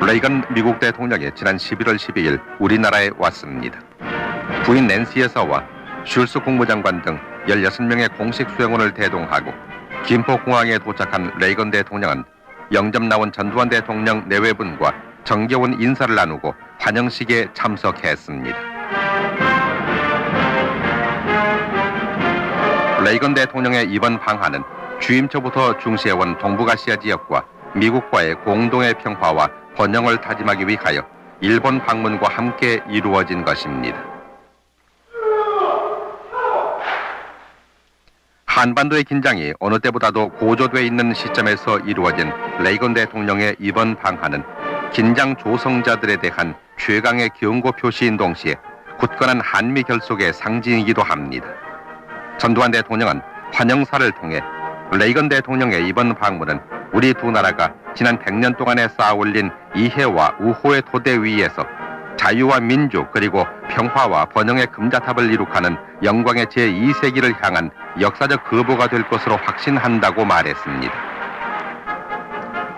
레이건 미국 대통령이 지난 11월 12일 우리나라에 왔습니다. 부인 낸시 여사와 슐스 국무장관 등 16명의 공식 수행원을 대동하고 김포공항에 도착한 레이건 대통령은 영접 나온 전두환 대통령 내외분과 정겨운 인사를 나누고 환영식에 참석했습니다. 레이건 대통령의 이번 방한은 취임 초부터 중시해온 동북아시아 지역과 미국과의 공동의 평화와 번영을 다짐하기 위하여 일본 방문과 함께 이루어진 것입니다. 한반도의 긴장이 어느 때보다도 고조돼 있는 시점에서 이루어진 레이건 대통령의 이번 방한은 긴장 조성자들에 대한 최강의 경고 표시인 동시에 굳건한 한미 결속의 상징이기도 합니다. 전두환 대통령은 환영사를 통해 레이건 대통령의 이번 방문은 우리 두 나라가 지난 100년 동안에 쌓아올린 이해와 우호의 토대 위에서 자유와 민주 그리고 평화와 번영의 금자탑을 이룩하는 영광의 제2세기를 향한 역사적 거부가 될 것으로 확신한다고 말했습니다.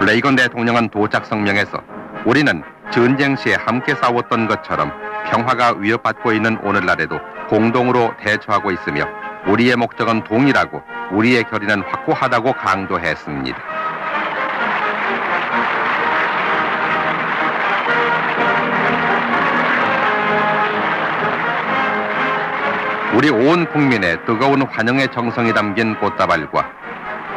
레이건 대통령은 도착 성명에서 우리는 전쟁 시에 함께 싸웠던 것처럼 평화가 위협받고 있는 오늘날에도 공동으로 대처하고 있으며 우리의 목적은 동일하고 우리의 결의는 확고하다고 강조했습니다. 우리 온 국민의 뜨거운 환영의 정성이 담긴 꽃다발과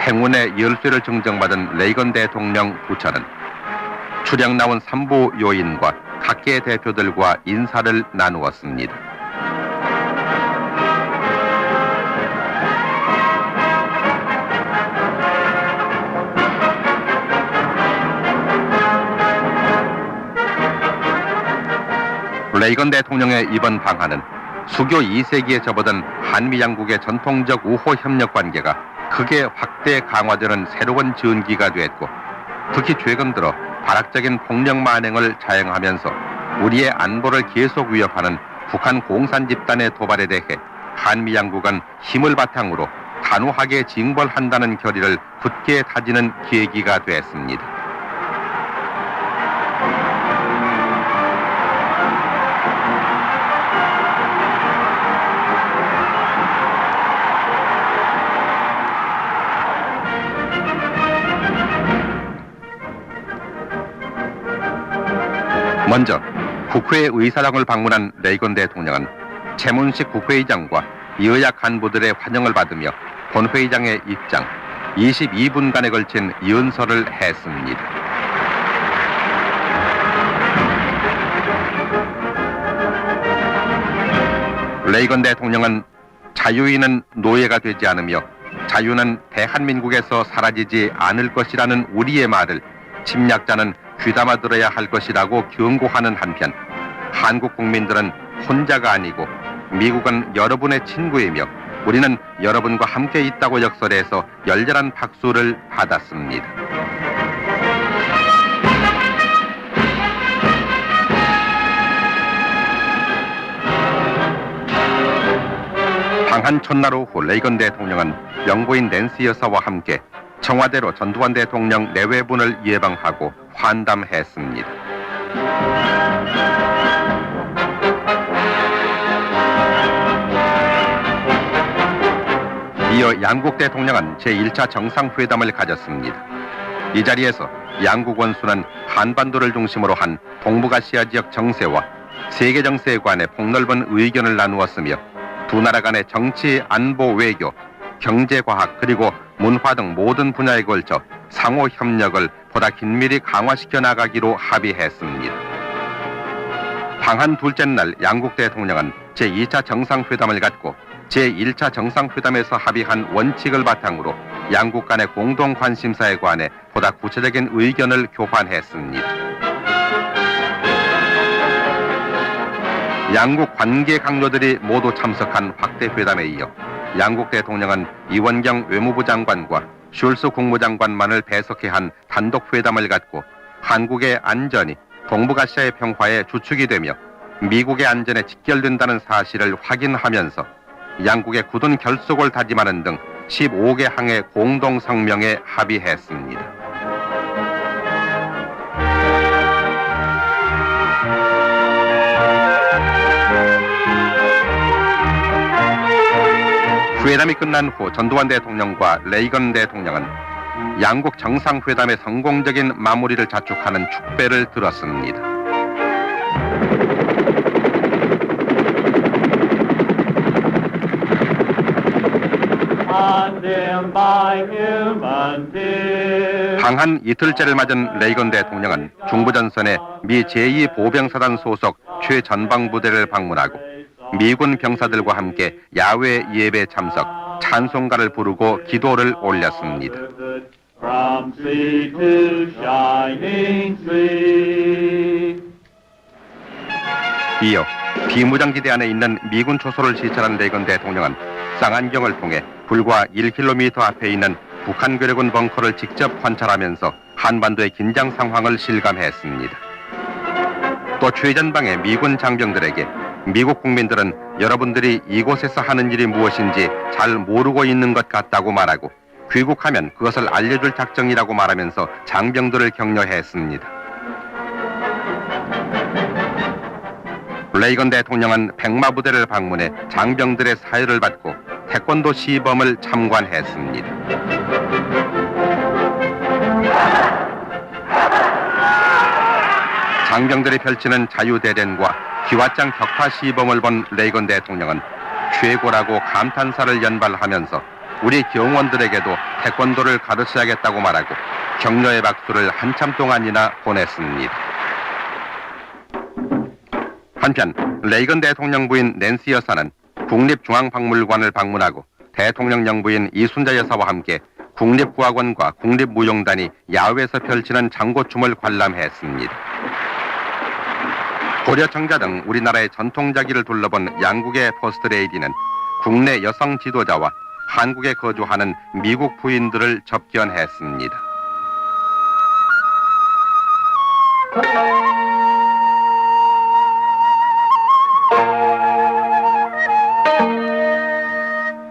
행운의 열쇠를 증정받은 레이건 대통령 부처는 출영 나온 삼부 요인과 각계의 대표들과 인사를 나누었습니다. 레이건 대통령의 이번 방한은 수교 2세기에 접어든 한미 양국의 전통적 우호 협력 관계가 크게 확대 강화되는 새로운 전기가 됐고, 특히 최근 들어 발악적인 폭력 만행을 자행하면서 우리의 안보를 계속 위협하는 북한 공산 집단의 도발에 대해 한미 양국은 힘을 바탕으로 단호하게 징벌한다는 결의를 굳게 다지는 계기가 됐습니다. 먼저 국회 의사당을 방문한 레이건 대통령은 최문식 국회의장과 여야 간부들의 환영을 받으며 본회의장에 입장 22분간에 걸친 연설을 했습니다. 레이건 대통령은 자유인은 노예가 되지 않으며 자유는 대한민국에서 사라지지 않을 것이라는 우리의 말을 침략자는 귀담아 들어야 할 것이라고 경고하는 한편, 한국 국민들은 혼자가 아니고 미국은 여러분의 친구이며 우리는 여러분과 함께 있다고 역설해서 열렬한 박수를 받았습니다. 방한 첫날 오후 레이건 대통령은 영부인 낸시 여사와 함께 청와대로 전두환 대통령 내외분을 예방하고 환담했습니다. 이어 양국 대통령은 제1차 정상회담을 가졌습니다. 이 자리에서 양국 원수는 한반도를 중심으로 한 동북아시아 지역 정세와 세계 정세에 관해 폭넓은 의견을 나누었으며 두 나라 간의 정치, 안보, 외교, 경제, 과학 그리고 문화 등 모든 분야에 걸쳐 상호 협력을 보다 긴밀히 강화시켜 나가기로 합의했습니다. 방한 둘째 날 양국 대통령은 제2차 정상회담을 갖고 제1차 정상회담에서 합의한 원칙을 바탕으로 양국 간의 공동 관심사에 관해 보다 구체적인 의견을 교환했습니다. 양국 관계 강요들이 모두 참석한 확대 회담에 이어 양국 대통령은 이원경 외무부 장관과 슐스 국무장관만을 배석해 한 단독 회담을 갖고 한국의 안전이 동북아시아의 평화의 주축이 되며 미국의 안전에 직결된다는 사실을 확인하면서 양국의 굳은 결속을 다짐하는 등 15개 항의 공동 성명에 합의했습니다. 회담이 끝난 후 전두환 대통령과 레이건 대통령은 양국 정상회담의 성공적인 마무리를 자축하는 축배를 들었습니다. 방한 이틀째를 맞은 레이건 대통령은 중부전선의 미 제2보병사단 소속 최전방부대를 방문하고 미군 병사들과 함께 야외 예배 참석, 찬송가를 부르고 기도를 올렸습니다. 이어 비무장지대 안에 있는 미군 초소를 시찰한 레이건 대통령은 쌍안경을 통해 불과 1km 앞에 있는 북한 괴뢰군 벙커를 직접 관찰하면서 한반도의 긴장 상황을 실감했습니다. 또 최전방의 미군 장병들에게 미국 국민들은 여러분들이 이곳에서 하는 일이 무엇인지 잘 모르고 있는 것 같다고 말하고 귀국하면 그것을 알려줄 작정이라고 말하면서 장병들을 격려했습니다. 레이건 대통령은 백마부대를 방문해 장병들의 사회를 받고 태권도 시범을 참관했습니다. 장병들이 펼치는 자유대련과 기왓장 격파 시범을 본 레이건 대통령은 최고라고 감탄사를 연발하면서 우리 경원들에게도 태권도를 가르쳐야겠다고 말하고 격려의 박수를 한참 동안이나 보냈습니다. 한편 레이건 대통령 부인 낸시 여사는 국립중앙박물관을 방문하고 대통령 영부인 이순자 여사와 함께 국립국악원과 국립무용단이 야외에서 펼치는 장고춤을 관람했습니다. 고려 청자 등 우리나라의 전통자기를 둘러본 양국의 퍼스트레이디는 국내 여성 지도자와 한국에 거주하는 미국 부인들을 접견했습니다.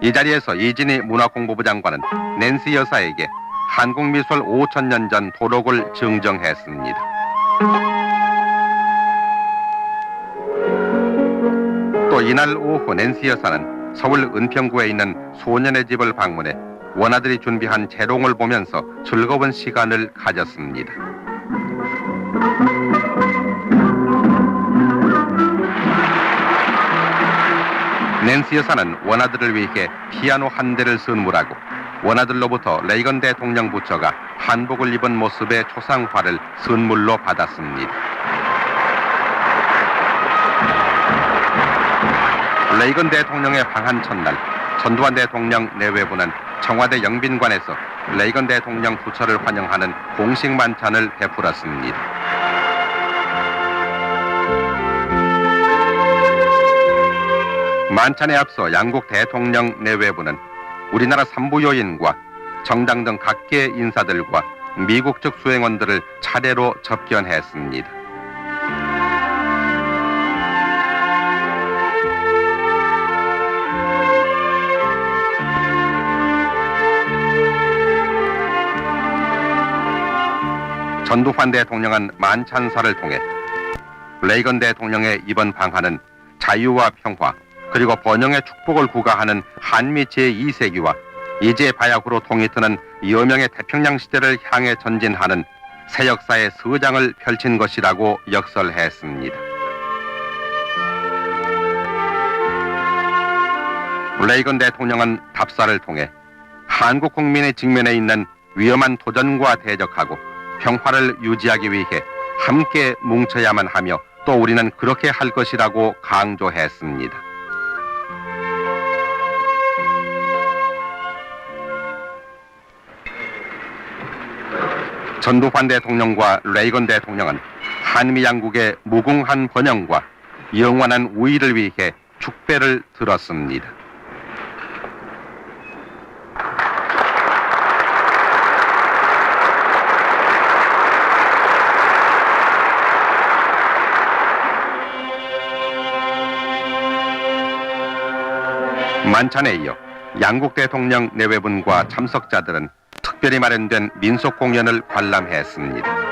이 자리에서 이진희 문화공보부 장관은 낸시 여사에게 한국미술 5,000년 전 도록을 증정했습니다. 또 이날 오후 낸시 여사는 서울 은평구에 있는 소년의 집을 방문해 원아들이 준비한 재롱을 보면서 즐거운 시간을 가졌습니다. 낸시 여사는 원아들을 위해 피아노 한 대를 선물하고 원아들로부터 레이건 대통령 부처가 한복을 입은 모습의 초상화를 선물로 받았습니다. 레이건 대통령의 방한 첫날, 전두환 대통령 내외부는 청와대 영빈관에서 레이건 대통령 부처를 환영하는 공식 만찬을 베풀었습니다. 만찬에 앞서 양국 대통령 내외부는 우리나라 산부요인과 정당 등 각계 인사들과 미국 측 수행원들을 차례로 접견했습니다. 전두환 대통령은 만찬사를 통해 레이건 대통령의 이번 방한은 자유와 평화 그리고 번영의 축복을 구가하는 한미 제2세기와 이제 바야흐로 통이 트는 여명의 태평양 시대를 향해 전진하는 새 역사의 서장을 펼친 것이라고 역설했습니다. 레이건 대통령은 답사를 통해 한국 국민의 직면에 있는 위험한 도전과 대적하고 평화를 유지하기 위해 함께 뭉쳐야만 하며 또 우리는 그렇게 할 것이라고 강조했습니다. 전두환 대통령과 레이건 대통령은 한미 양국의 무궁한 번영과 영원한 우위를 위해 축배를 들었습니다. 만찬에 이어 양국 대통령 내외분과 참석자들은 특별히 마련된 민속 공연을 관람했습니다.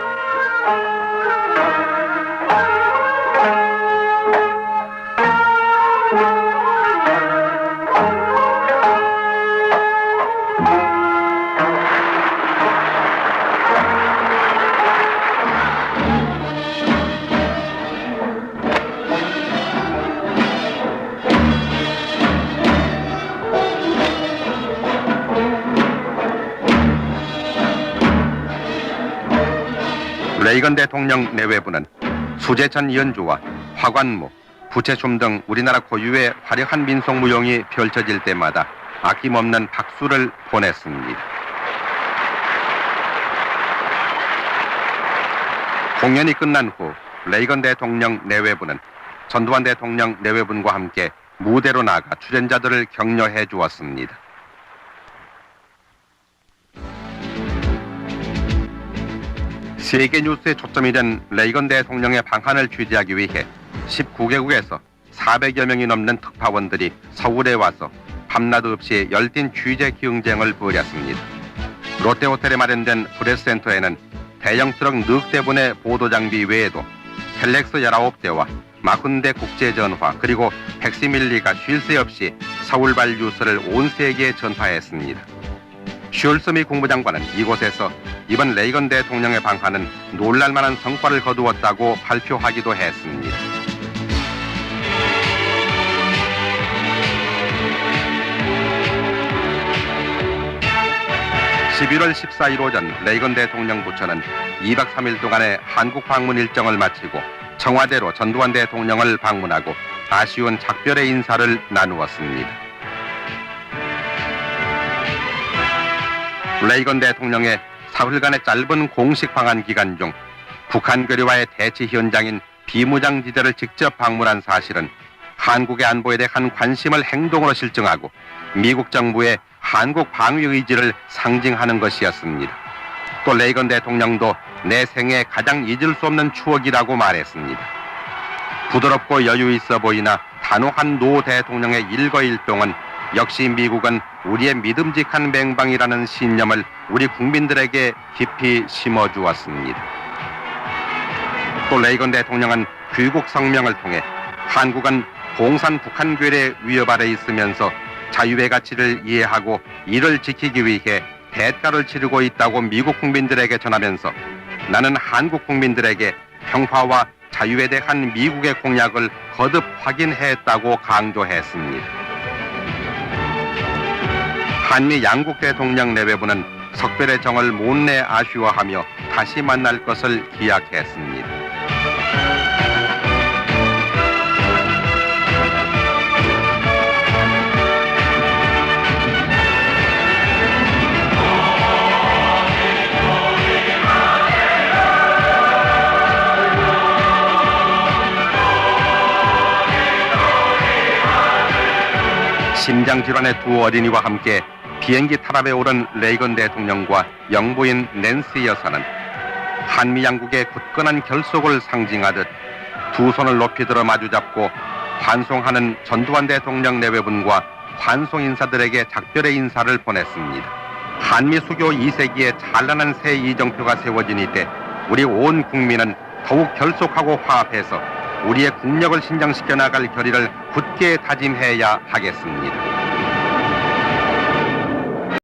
레이건 대통령 내외부는 수제천 연주와 화관무, 부채춤 등 우리나라 고유의 화려한 민속무용이 펼쳐질 때마다 아낌없는 박수를 보냈습니다. 공연이 끝난 후 레이건 대통령 내외부는 전두환 대통령 내외분과 함께 무대로 나가 출연자들을 격려해 주었습니다. 세계 뉴스에 초점이 된 레이건 대통령의 방한을 취재하기 위해 19개국에서 400여 명이 넘는 특파원들이 서울에 와서 밤낮 없이 열띤 취재 경쟁을 벌였습니다. 롯데호텔에 마련된 프레스센터에는 대형 트럭 넉 대분의 보도장비 외에도 텔렉스 19대와 40대 국제전화 그리고 팩시밀리가 쉴 새 없이 서울발 뉴스를 온 세계에 전파했습니다. 슐츠 미 국무장관은 이곳에서 이번 레이건 대통령의 방한은 놀랄만한 성과를 거두었다고 발표하기도 했습니다. 11월 14일 오전 레이건 대통령 부처는 2박 3일 동안의 한국 방문 일정을 마치고 청와대로 전두환 대통령을 방문하고 아쉬운 작별의 인사를 나누었습니다. 레이건 대통령의 사흘간의 짧은 공식 방한 기간 중 북한 괴뢰와의 대치 현장인 비무장지대를 직접 방문한 사실은 한국의 안보에 대한 관심을 행동으로 실증하고 미국 정부의 한국 방위 의지를 상징하는 것이었습니다. 또 레이건 대통령도 내 생애 가장 잊을 수 없는 추억이라고 말했습니다. 부드럽고 여유 있어 보이나 단호한 노 대통령의 일거일동은 역시 미국은 우리의 믿음직한 맹방이라는 신념을 우리 국민들에게 깊이 심어주었습니다. 또 레이건 대통령은 귀국 성명을 통해 한국은 공산 북한 괴뢰 위협 아래 있으면서 자유의 가치를 이해하고 이를 지키기 위해 대가를 치르고 있다고 미국 국민들에게 전하면서 나는 한국 국민들에게 평화와 자유에 대한 미국의 공약을 거듭 확인했다고 강조했습니다. 한미 양국 대통령 내외부는 석별의 정을 못내 아쉬워하며 다시 만날 것을 기약했습니다. 심장질환의 두 어린이와 함께 비행기 타랍에 오른 레이건 대통령과 영부인 낸시 여사는 한미 양국의 굳건한 결속을 상징하듯 두 손을 높이 들어 마주잡고 환송하는 전두환 대통령 내외분과 환송 인사들에게 작별의 인사를 보냈습니다. 한미 수교 2세기에 찬란한 새 이정표가 세워진 이때 우리 온 국민은 더욱 결속하고 화합해서 우리의 국력을 신장시켜 나갈 결의를 굳게 다짐해야 하겠습니다.